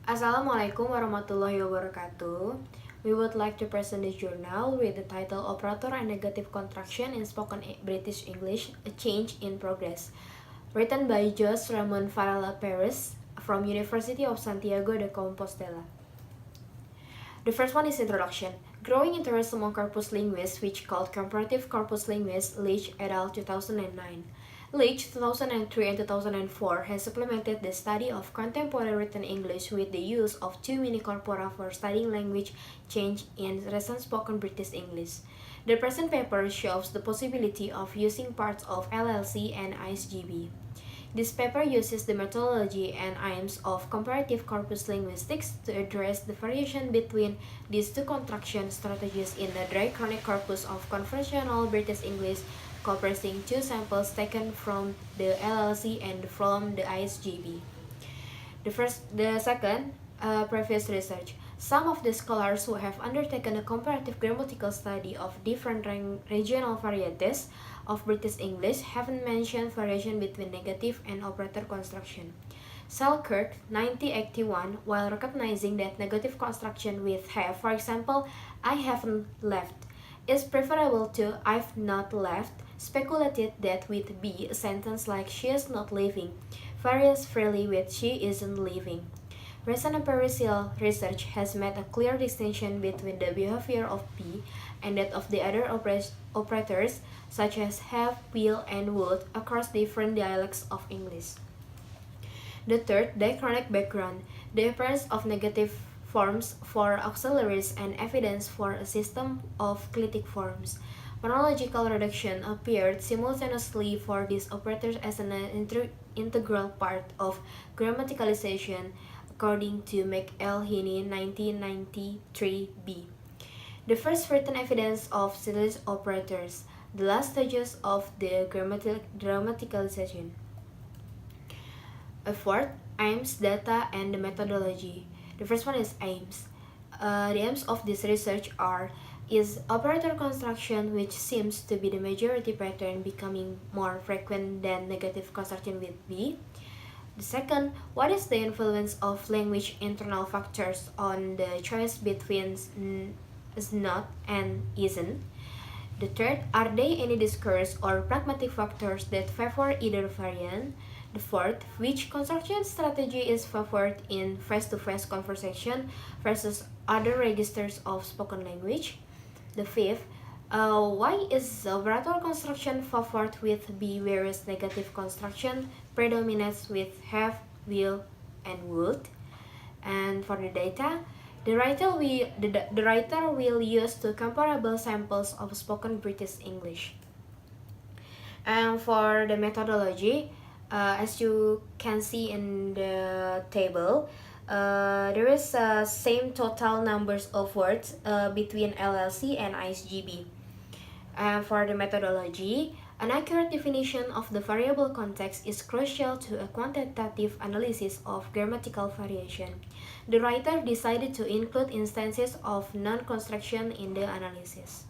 Assalamualaikum warahmatullahi wabarakatuh. We would like to present this journal with the title Operator and Negative Contraction in Spoken British English, A Change in Progress, written by Jose Ramon Varela Perez from University of Santiago de Compostela. The first one is introduction. Growing interest among corpus linguists, which called comparative corpus linguists, Leach et al. 2009. Leach 2003 and 2004 has supplemented the study of contemporary written English with the use of two mini corpora for studying language change in recent spoken British English. The present paper shows the possibility of using parts of LLC and ISGB. This paper uses the methodology and aims of comparative corpus linguistics to address the variation between these two contraction strategies in the diachronic corpus of conventional British English, compressing two samples taken from the LLC and from the ISGB. The second, previous research. Some of the scholars who have undertaken a comparative grammatical study of different regional varieties of British English haven't mentioned variation between negative and operator construction. Selkirk, 1981, while recognizing that negative construction with have, for example, I haven't left, is preferable to I've not left, speculated that with be, a sentence like she is not leaving varies freely with she isn't leaving. Recent empirical research has made a clear distinction between the behavior of be and that of the other operators, such as have, will, and would, across different dialects of English. The third, diachronic background. The appearance of negative forms for auxiliaries and evidence for a system of clitic forms. Phonological reduction appeared simultaneously for these operators as an integral part of grammaticalization, according to McElhinney 1993b. The first written evidence of these operators, the last stages of the grammaticalization. A fourth, aims, data, and the methodology. The first one is aims. The aims of this research is operator construction, which seems to be the majority pattern, becoming more frequent than negative construction with be. The second, what is the influence of language internal factors on the choice between is not and isn't? The third, are there any discourse or pragmatic factors that favor either variant? The fourth, which construction strategy is favored in face-to-face conversation versus other registers of spoken language? The fifth, why is operator construction favored with be whereas negative construction predominates with have, will, and would? And for the data, the writer will use two comparable samples of spoken British English. And for the methodology, as you can see in the table, there is same total numbers of words between LLC and ISGB. For the methodology, an accurate definition of the variable context is crucial to a quantitative analysis of grammatical variation. The writer decided to include instances of non-construction in the analysis.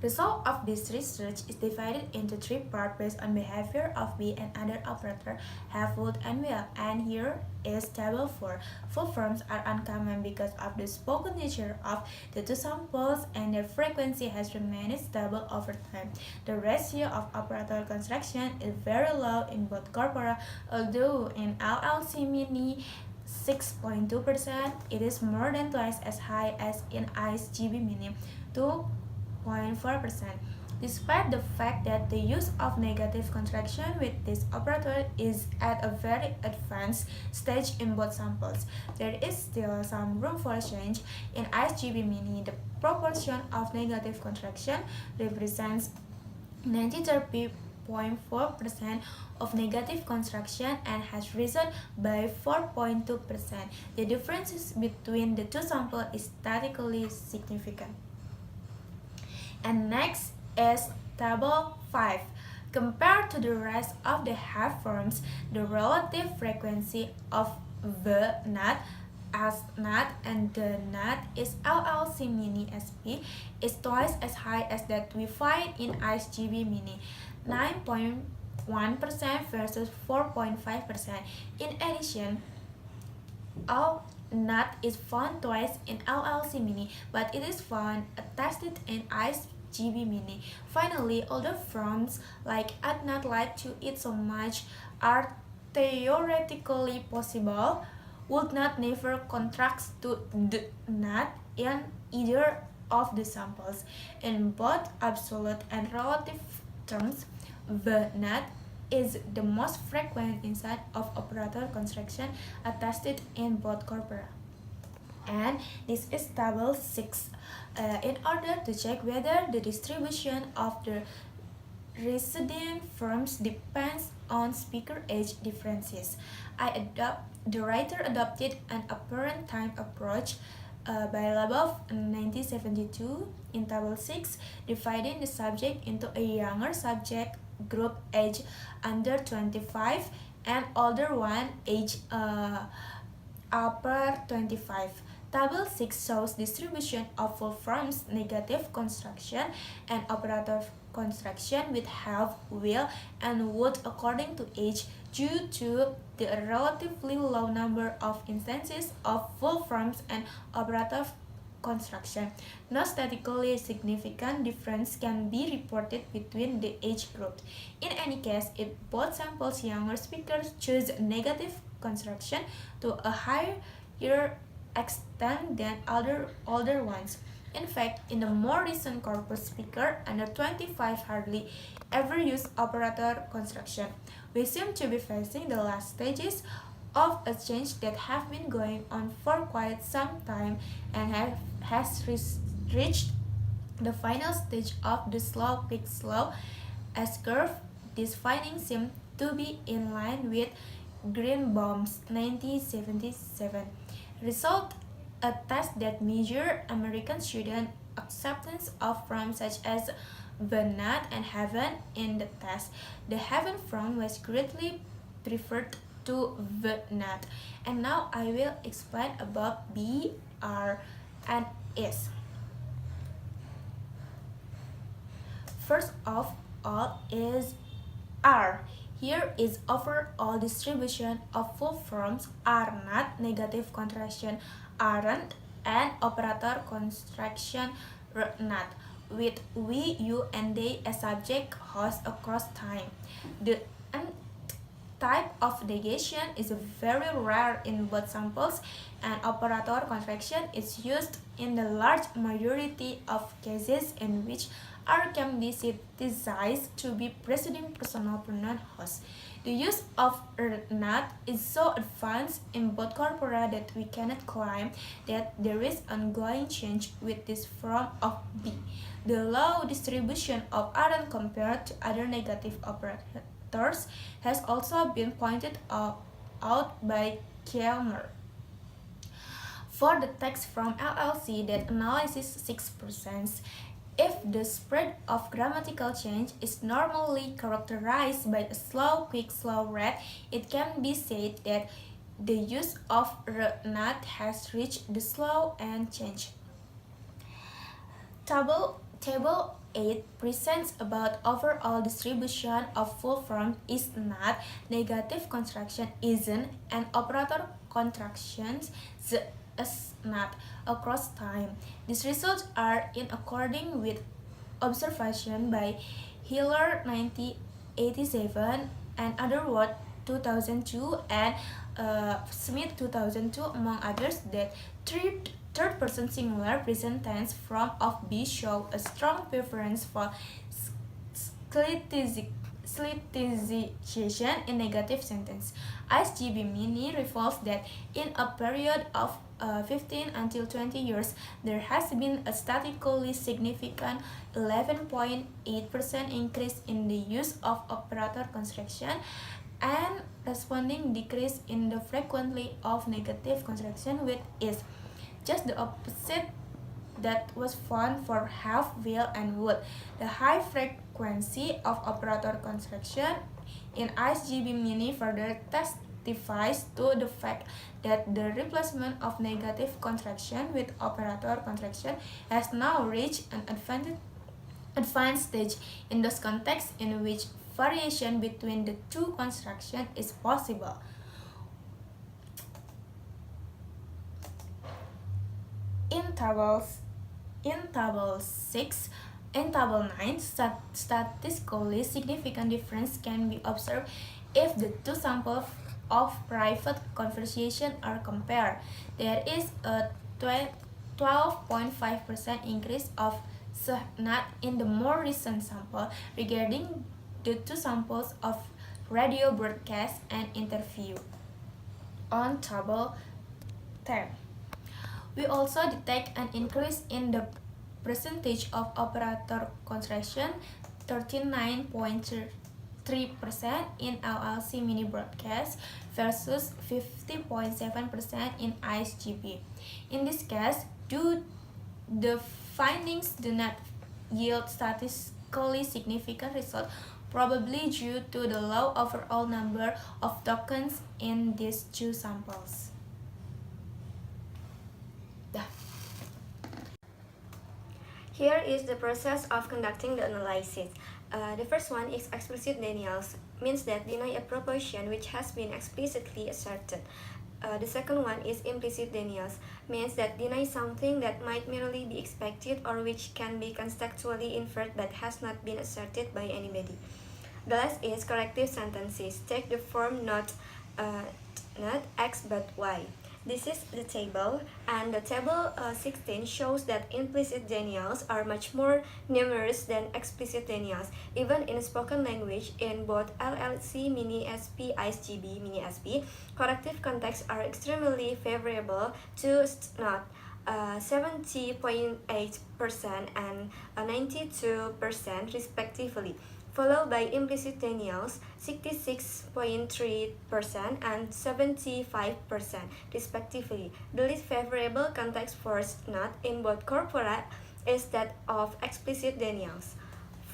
The result of this research is divided into three parts based on behavior of be and other operator have, would, and will. And here is table 4. Full forms are uncommon because of the spoken nature of the two samples, and their frequency has remained stable over time. The ratio of operator construction is very low in both corpora, although in LLC mini 6.2%, it is more than twice as high as in ISGB mini 2.4%. Despite the fact that the use of negative contraction with this operator is at a very advanced stage in both samples, there is still some room for change. In ISGB mini, the proportion of negative contraction represents 93.4% of negative construction and has risen by 4.2%. The difference between the two samples is statistically significant. And next is table 5. Compared to the rest of the have forms, the relative frequency of the, not, as not, and the not is LLC mini SP is twice as high as that we find in ISGB mini 9.4%. 1% versus 4.5%. In addition, all NAT is found twice in LLC Mini, but it is found attested in ICE-GB Mini. Finally, other forms like add not like to it so much are theoretically possible, would not never contract to the NAT in either of the samples. In both absolute and relative terms, the NAT is the most frequent inside of operator construction attested in both corpora. And this is table 6. In order to check whether the distribution of the resident firms depends on speaker age differences, the writer adopted an apparent time approach by Labov 1972 in table 6, dividing the subject into a younger subject group age under 25 and older one age upper 25. Table 6 shows distribution of full forms, negative construction, and operator construction with have, will, and would according to age due to the relatively low number of instances of full forms and operator construction. No statistically significant difference can be reported between the age groups. In any case, if both samples younger speakers choose negative construction to a higher extent than older ones. In fact, in the more recent corpus speaker under 25 hardly ever use operator construction. We seem to be facing the last stages of a change that have been going on for quite some time and has reached the final stage of the slow peak slow S-curve. This finding seems to be in line with Greenbaum's 1977 result, a test that measured American student acceptance of forms such as the NAT and Heaven. In the test, the Heaven form was greatly preferred to the NAT. And now I will explain about B, R, and S. First of all is R. Here is overall distribution of full forms are not, negative contraction aren't, and operator contraction not, with we, you, and they as subject host across time. The type of negation is very rare in both samples, and operator contraction is used in the large majority of cases in which R can be synthesized to be preceding personal pronoun host. The use of not is so advanced in both corpora that we cannot claim that there is ongoing change with this form of B. The low distribution of aren't compared to other negative operators has also been pointed out by Kellner. For the text from LLC that analyzes 6%, if the spread of grammatical change is normally characterized by a slow, quick, slow rate, it can be said that the use of not has reached the slow and change. Table 8 presents about overall distribution of full form is not, negative contraction isn't, and operator contractions is not across time. These results are in according with observation by Hiller 1987 and Underwood 2002 and Smith 2002 among others that third person singular present tense form of B show a strong preference for sliticization in negative sentence. ICE-GB Mini reveals that in a period of 15 until 20 years, there has been a statistically significant 11.8% increase in the use of operator construction and responding decrease in the frequency of negative construction with is just the opposite that was found for have, will, and would. The high frequency of operator construction in ICE-GB Mini further testifies to the fact that the replacement of negative contraction with operator contraction has now reached an advanced stage in those contexts in which variation between the two constructions is possible. In table 6, in table 9, statistically significant difference can be observed if the two samples of private conversation are compared. There is a 12.5% increase of SNAT in the more recent sample regarding the two samples of radio broadcast and interview. On table 10. We also detect an increase in the percentage of operator contraction, 39.3% in LLC mini broadcast versus 50.7% in ISGB. In this case, the findings do not yield statistically significant result, probably due to the low overall number of tokens in these two samples. Here is the process of conducting the analysis. The first one is explicit denials, means that deny a proposition which has been explicitly asserted. The second one is implicit denials, means that deny something that might merely be expected or which can be contextually inferred but has not been asserted by anybody. The last is corrective sentences. Take the form not X but Y. This is the table, and the table 16 shows that implicit denials are much more numerous than explicit denials. Even in spoken language, in both LLC, mini-SP, ISGB, mini-SP, corrective contexts are extremely favorable to not 70.8% and 92% respectively, followed by implicit denials 66.3% and 75% respectively. The least favorable context for not in both corpora is that of explicit denials.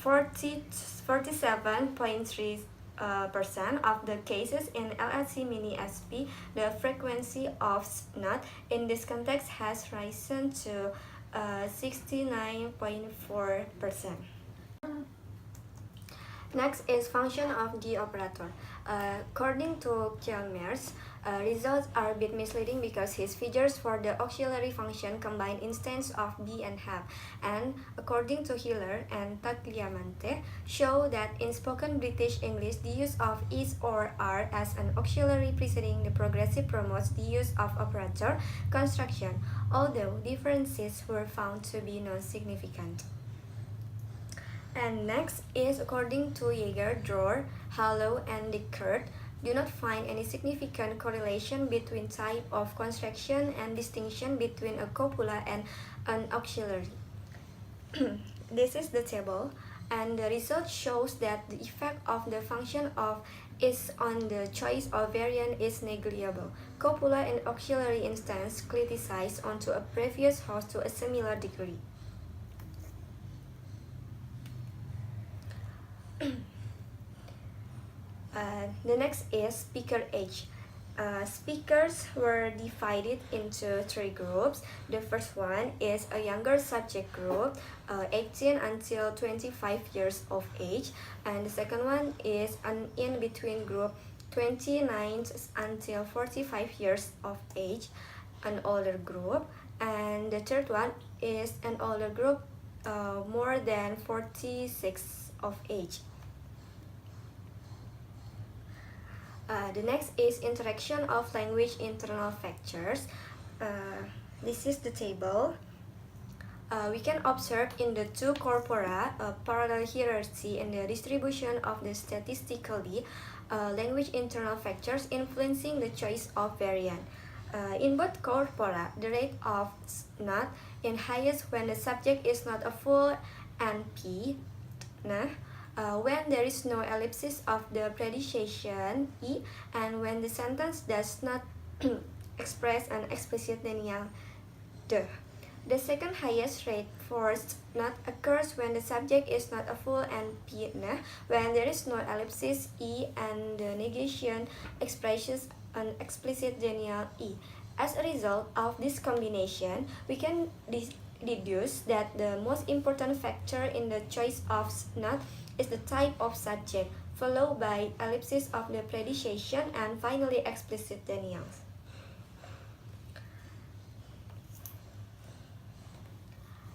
47.3% of the cases in LLC mini SP, the frequency of not in this context has risen to 69.4%. Next is function of the operator. According to Chalmers, results are a bit misleading because his figures for the auxiliary function combine instance of be and have, and according to Hiller and Tagliamante, show that in spoken British English, the use of is or are as an auxiliary preceding the progressive promotes the use of operator construction, although differences were found to be non-significant. And next is according to Jaeger, Dror, Hallow, and Dickert, do not find any significant correlation between type of construction and distinction between a copula and an auxiliary. This is the table, and the result shows that the effect of the function of is on the choice of variant is negligible. Copula and auxiliary instance criticize onto a previous host to a similar degree. The next is speaker age. Speakers were divided into three groups. The first one is a younger subject group, 18 until 25 years of age, and the second one is an in-between group, 29 until 45 years of age, an older group, and the third one is an older group, more than 46 of age. The next is interaction of language internal factors. This is the table. We can observe in the two corpora a parallel hierarchy in the distribution of the statistically language internal factors influencing the choice of variant. In both corpora, the rate of not in highest when the subject is not a full NP, when there is no ellipsis of the predication E, and when the sentence does not express an explicit denial D. The second highest rate for not occurs when the subject is not a full NP, when there is no ellipsis E and the negation expresses an explicit denial E. As a result of this combination, we can deduce that the most important factor in the choice of not is the type of subject. followed by ellipsis of the predication, and finally explicit denials.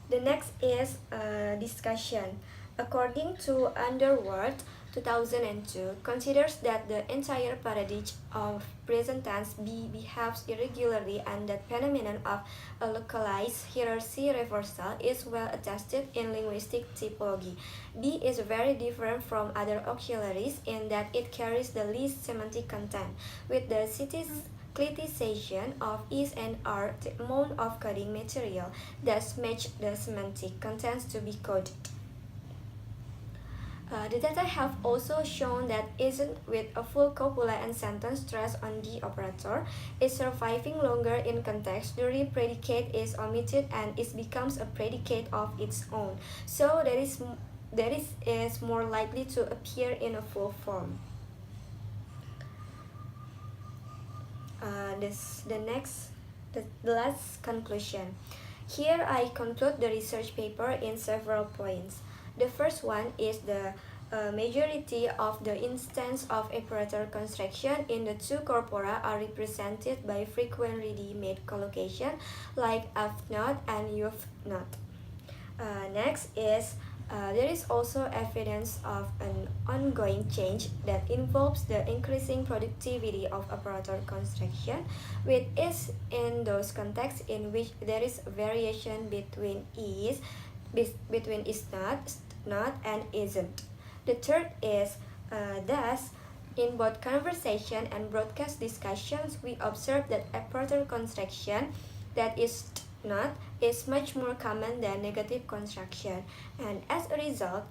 The next is a discussion. According to Underwood, 2002, considers that the entire paradigm of present tense B behaves irregularly and that phenomenon of a localized hierarchy reversal is well attested in linguistic typology. B is very different from other auxiliaries in that it carries the least semantic content, with the clitization of is and are the amount of coding material that match the semantic contents to be coded. The data have also shown that isn't with a full copula and sentence stress on the operator is surviving longer in context. The predicate is omitted and it becomes a predicate of its own. So that is more likely to appear in a full form. The last conclusion. Here I conclude the research paper in several points. The first one is the majority of the instances of operator construction in the two corpora are represented by frequent ready-made collocation like F not and U not. Next is there is also evidence of an ongoing change that involves the increasing productivity of operator construction, which is in those contexts in which there is variation between is not, and isn't. The third is thus, in both conversation and broadcast discussions, we observe that operator construction that is not is much more common than negative construction, and as a result,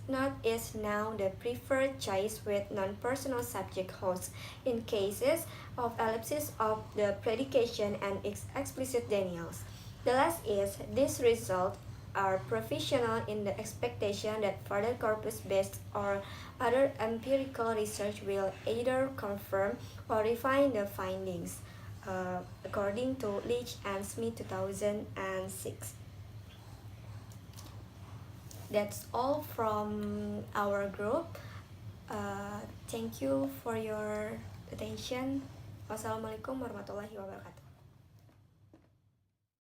not is now the preferred choice with non-personal subject hosts in cases of ellipsis of the predication and explicit denials. The last is this result are provisional in the expectation that further corpus-based or other empirical research will either confirm or refine the findings, according to Leach and Smith 2006. That's all from our group. Thank you for your attention. Wassalamualaikum warahmatullahi wabarakatuh.